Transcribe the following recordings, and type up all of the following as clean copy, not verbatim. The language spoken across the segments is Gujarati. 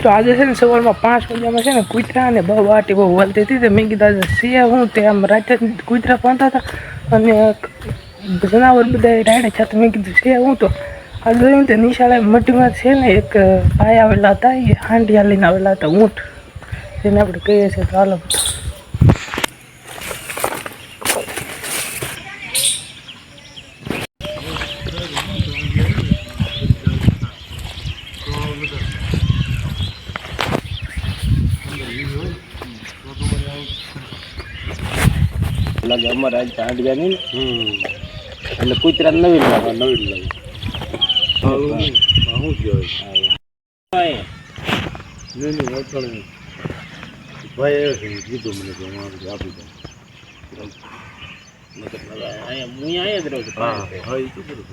મિત્રો આજે છે ને સવારમાં 5 વાગ્યામાં છે ને કૂતરા અને વાટી બહુ વાલતી હતી. મેં કીધું છે હું તે આમ રાતે કૂતરા પાંતા હતા અને જનાવર બધા રાડે છે. મેં કીધું છે હું તો આ જોયું તે નિશાળે મઢમાં છે ને એક ભાઈ આવેલા હતા. એ હાંડિયા લઈને આવેલા હતા, ઊંટ જેને આપણે કહીએ છીએ. તો હાલો લાગે અમારે આજ હાંડિયા નહીં ને એટલે કૂતરા નવીન લાગે શું કહેવાય નહીં ભાઈ કીધું મને કે હું આપી દઉં. હું અહીંયા જ રહું છું. હા એ શું કરું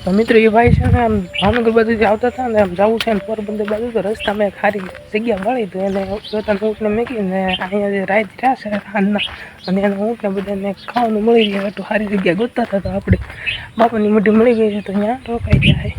તો મિત્રો એ ભાઈ છે ને આમ ભાવનગર બાજુથી આવતા હતા ને આમ જવું છે ને પોરબંદર બાજુ. તો રસ્તામાં એક સારી જગ્યા મળી તો એને પોતાના ઊંટને મૂકીને અહીંયા જે રાત રહ્યા છે હાલના અને એને ઊંટને બધાને ખાવાનું મળી જાય તો સારી જગ્યા ગોતતા હતા. તો આપણે બાપાની મઢી મળી ગઈ છે તો અહીંયા રોકાઈ જાય.